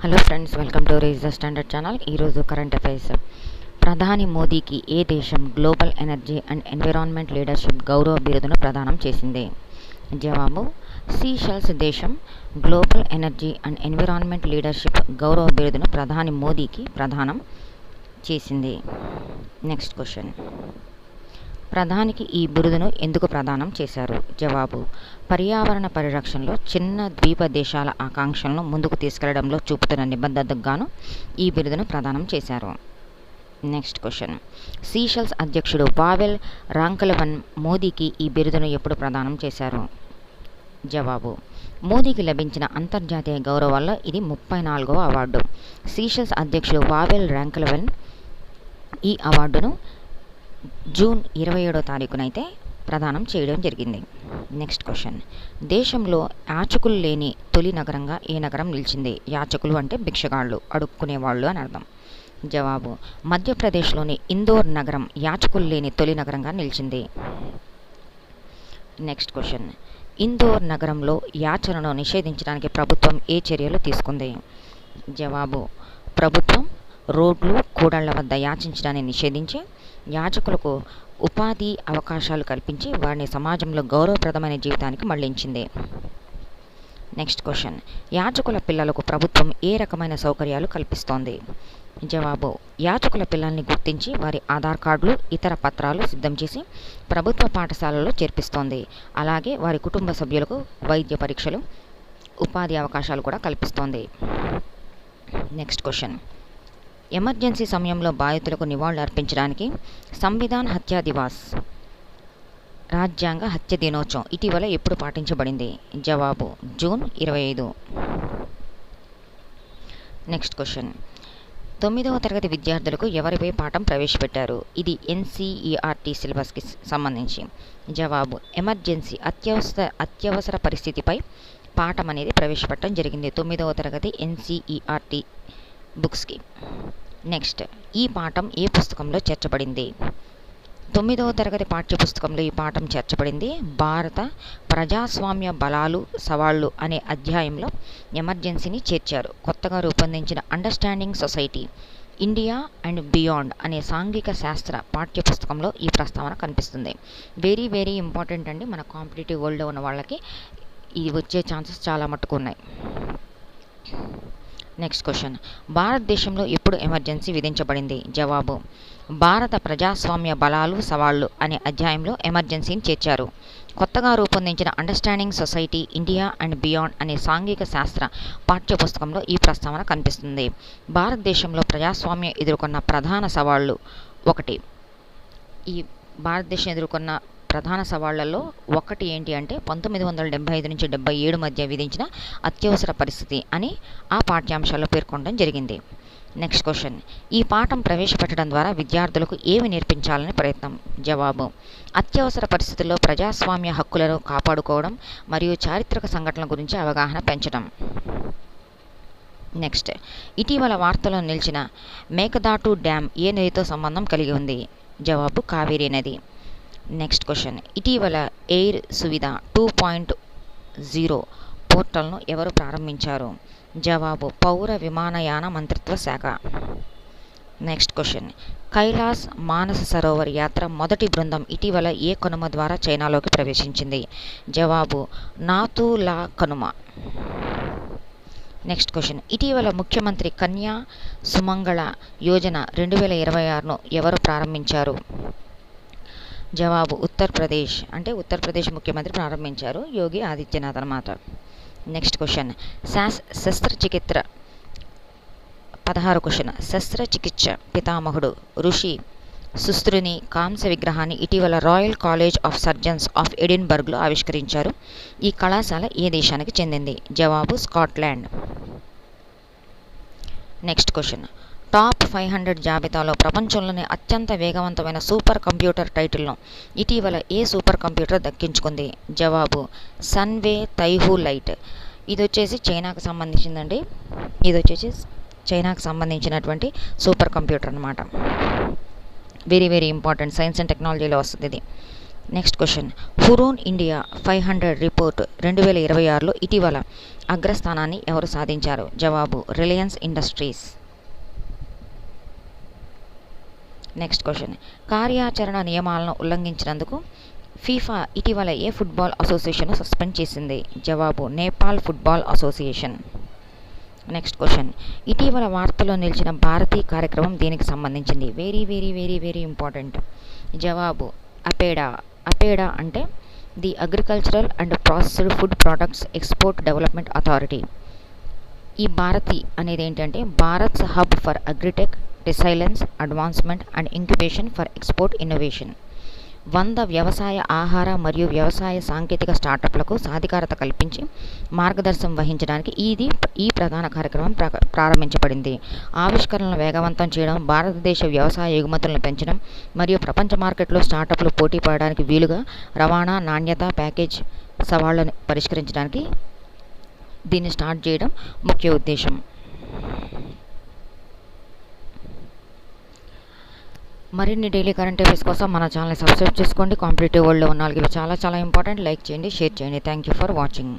Hello friends, welcome to raise the standard channel. ఈరోజు current affairs. ప్రధాని మోదీకి ఏ దేశం global energy and environment leadership గౌరవ బిరుదును ప్రదానం చేసింది? జవాబు: సీషెల్స్ దేశం global energy and environment leadership గౌరవ బిరుదును ప్రధాని మోదీకి ప్రదానం చేసింది. Next question. ప్రధానికి ఈ బిరుదును ఎందుకు ప్రదానం చేశారు? జవాబు: పర్యావరణ పరిరక్షణలో చిన్న ద్వీప దేశాల ఆకాంక్షలను ముందుకు తీసుకెళ్లడంలో చూపుతున్న నిబద్ధతకు గాను ఈ బిరుదును ప్రదానం చేశారు. Next question. సీషెల్స్ అధ్యక్షుడు వావెల్ రాంకలవన్ మోదీకి ఈ బిరుదును ఎప్పుడు ప్రదానం చేశారు? జవాబు: మోదీకి లభించిన అంతర్జాతీయ గౌరవాల్లో ఇది 34వ అవార్డు. సీషెల్స్ అధ్యక్షుడు వావెల్ రాంకలవన్ ఈ అవార్డును జూన్ 27వ తారీఖునైతే ప్రదానం చేయడం జరిగింది. Next question. దేశంలో యాచకులు లేని తొలి నగరంగా ఏ నగరం నిలిచింది? యాచకులు అంటే భిక్షగాళ్ళు, అడుక్కునేవాళ్ళు అని అర్థం. జవాబు: మధ్యప్రదేశ్లోని ఇందోర్ నగరం యాచకులు లేని తొలి నగరంగా నిలిచింది. Next question. ఇందోర్ నగరంలో యాచనను నిషేధించడానికి ప్రభుత్వం ఏ చర్యలు తీసుకుంది? జవాబు: ప్రభుత్వం రోడ్లు, కూడళ్ల వద్ద యాచించడాన్ని నిషేధించి యాచకులకు ఉపాధి అవకాశాలు కల్పించి వారిని సమాజంలో గౌరవప్రదమైన జీవితానికి మళ్లించింది. Next question. యాచకుల పిల్లలకు ప్రభుత్వం ఏ రకమైన సౌకర్యాలు కల్పిస్తోంది? జవాబు: యాచకుల పిల్లల్ని గుర్తించి వారి ఆధార్ కార్డులు, ఇతర పత్రాలు సిద్ధం చేసి ప్రభుత్వ పాఠశాలల్లో చేర్పిస్తోంది. అలాగే వారి కుటుంబ సభ్యులకు వైద్య పరీక్షలు, ఉపాధి అవకాశాలు కూడా కల్పిస్తోంది. Next question. ఎమర్జెన్సీ సమయంలో బాధితులకు నివాళులు అర్పించడానికి సంవిధాన్ హత్యా దివాస్ రాజ్యాంగ హత్య దినోత్సవం ఇటీవల ఎప్పుడు పాటించబడింది? జవాబు: జూన్ 25. Next question. 9వ తరగతి విద్యార్థులకు ఎవరిపై పాఠం ప్రవేశపెట్టారు? ఇది ఎన్సీఈఆర్టీ సిలబస్కి సంబంధించి. జవాబు: ఎమర్జెన్సీ అత్యవసర పరిస్థితిపై పాఠం అనేది ప్రవేశపెట్టడం జరిగింది 9వ తరగతి ఎన్సీఈఆర్టీ బుక్స్కి. నెక్స్ట్. ఈ పాఠం ఏ పుస్తకంలో చేర్చబడింది? 9వ తరగతి పాఠ్యపుస్తకంలో ఈ పాఠం చేర్చబడింది భారత ప్రజాస్వామ్య బలాలు సవాళ్లు అనే అధ్యాయంలో ఎమర్జెన్సీని చేర్చారు. కొత్తగా రూపొందించిన understanding society India and beyond అనే సాంఘిక శాస్త్ర పాఠ్యపుస్తకంలో ఈ ప్రస్తావన కనిపిస్తుంది. వెరీ వెరీ ఇంపార్టెంట్ అండి. మన కాంపిటేటివ్ వరల్డ్లో ఉన్న వాళ్ళకి ఇది వచ్చే ఛాన్సెస్ చాలా మట్టుకు ఉన్నాయి. Next question. భారతదేశంలో ఎప్పుడు ఎమర్జెన్సీ విధించబడింది? జవాబు: భారత ప్రజాస్వామ్య బలాలు సవాళ్లు అనే అధ్యాయంలో ఎమర్జెన్సీని చేర్చారు. కొత్తగా రూపొందించిన understanding society India and beyond అనే సాంఘిక శాస్త్ర పాఠ్యపుస్తకంలో ఈ ప్రస్తావన కనిపిస్తుంది. భారతదేశంలో ప్రజాస్వామ్యం ఎదుర్కొన్న ప్రధాన సవాళ్లు 1. ఈ భారతదేశం ఎదుర్కొన్న ప్రధాన సవాళ్లలో ఒకటి ఏంటి అంటే 1975 నుంచి 77 మధ్య విధించిన అత్యవసర పరిస్థితి అని ఆ పాఠ్యాంశాల్లో పేర్కొనడం జరిగింది. Next question. ఈ పాఠం ప్రవేశపెట్టడం ద్వారా విద్యార్థులకు ఏమి నేర్పించాలని ప్రయత్నం? జవాబు: అత్యవసర పరిస్థితుల్లో ప్రజాస్వామ్య హక్కులను కాపాడుకోవడం మరియు చారిత్రక సంఘటనల గురించి అవగాహన పెంచడం. నెక్స్ట్. ఇటీవల వార్తల్లో నిలిచిన మేకదాటు డ్యామ్ ఏ నదితో సంబంధం కలిగి ఉంది? జవాబు: కావేరీ నది. Next question. ఇటీవల ఎయిర్ సువిధ 2.0 పోర్టల్ను ఎవరు ప్రారంభించారు? జవాబు: పౌర విమానయాన మంత్రిత్వ శాఖ. Next question. Kailash Manasarovar Yatra మొదటి బృందం ఇటీవల ఏ కనుమ ద్వారా చైనాలోకి ప్రవేశించింది? జవాబు: నాతు లా కనుమ. Next question. ఇటీవల ముఖ్యమంత్రి కన్యా సుమంగళ యోజన 2026ను ఎవరు ప్రారంభించారు? జవాబు: ఉత్తరప్రదేశ్ ముఖ్యమంత్రి ప్రారంభించారు, యోగి ఆదిత్యనాథ్ అన్నమాట. Next question. శస్త్రచికిత్స 16 క్వశ్చన్. శస్త్రచికిత్స పితామహుడు ఋషి సుశ్రుని కాంస్య విగ్రహాన్ని ఇటీవల royal college of surgeons of ఎడిన్బర్గ్లో ఆవిష్కరించారు. ఈ కళాశాల ఏ దేశానికి చెందింది? జవాబు: స్కాట్లాండ్. Next question. టాప్ 500 జాబితాలో ప్రపంచంలోనే అత్యంత వేగవంతమైన సూపర్ కంప్యూటర్ టైటిల్ను ఇటీవల ఏ సూపర్ కంప్యూటర్ దక్కించుకుంది? జవాబు: సన్వే తైహూ లైట్. ఇది వచ్చేసి చైనాకు సంబంధించిందండి. ఇది వచ్చేసి చైనాకు సంబంధించినటువంటి సూపర్ కంప్యూటర్ అన్నమాట. Very very important. Science and టెక్నాలజీలో వస్తుంది ఇది. Next question, Hurun India 500 report 2026లో ఇటీవల అగ్రస్థానాన్ని ఎవరు సాధించారు? జవాబు రిలయన్స్ ఇండస్ట్రీస్. నెక్స్ట్ క్వశ్చన్, కార్యాచరణ నియమాలను ఉల్లంఘించినందుకు ఫీఫా ఇటీవల ఏ ఫుట్బాల్ అసోసియేషన్ను సస్పెండ్ చేసింది? జవాబు Nepal football association. Next question, ఇటీవల వార్తల్లో నిలిచిన భారతీయ కార్యక్రమం దేనికి సంబంధించింది? Very very very very important. జవాబు అపేడా. అపేడా అంటే the agricultural and processed food products export development authority. ఈ భారతి అనేది ఏంటంటే Bharat's hub for agritech resilience advancement and incubation for export innovation. 100 వ్యవసాయ ఆహార మరియు వ్యవసాయ సాంకేతిక స్టార్టప్లకు సాధికారత కల్పించి మార్గదర్శనం వహించడానికి ఈ ప్రధాన కార్యక్రమం ప్రారంభించబడింది. ఆవిష్కరణలను వేగవంతం చేయడం, భారతదేశ వ్యవసాయ ఎగుమతులను పెంచడం మరియు ప్రపంచ మార్కెట్లో స్టార్టప్లు పోటీ పడడానికి వీలుగా రవాణా, నాణ్యత, ప్యాకేజ్ సవాళ్లను పరిష్కరించడానికి దీన్ని స్టార్ట్ చేయడం ముఖ్య ఉద్దేశం. మరిన్ని డైలీ కరెంట్ అఫైర్స్ కోసం మన ఛానల్ని సబ్స్క్రైబ్ చేసుకోండి. కాంపిటేటివ్ వరల్డ్లో ఉన్న వాళ్ళకి చాలా చాలా ఇంపార్టెంట్. లైక్ చేయండి, షేర్ చేయండి. Thank you for watching.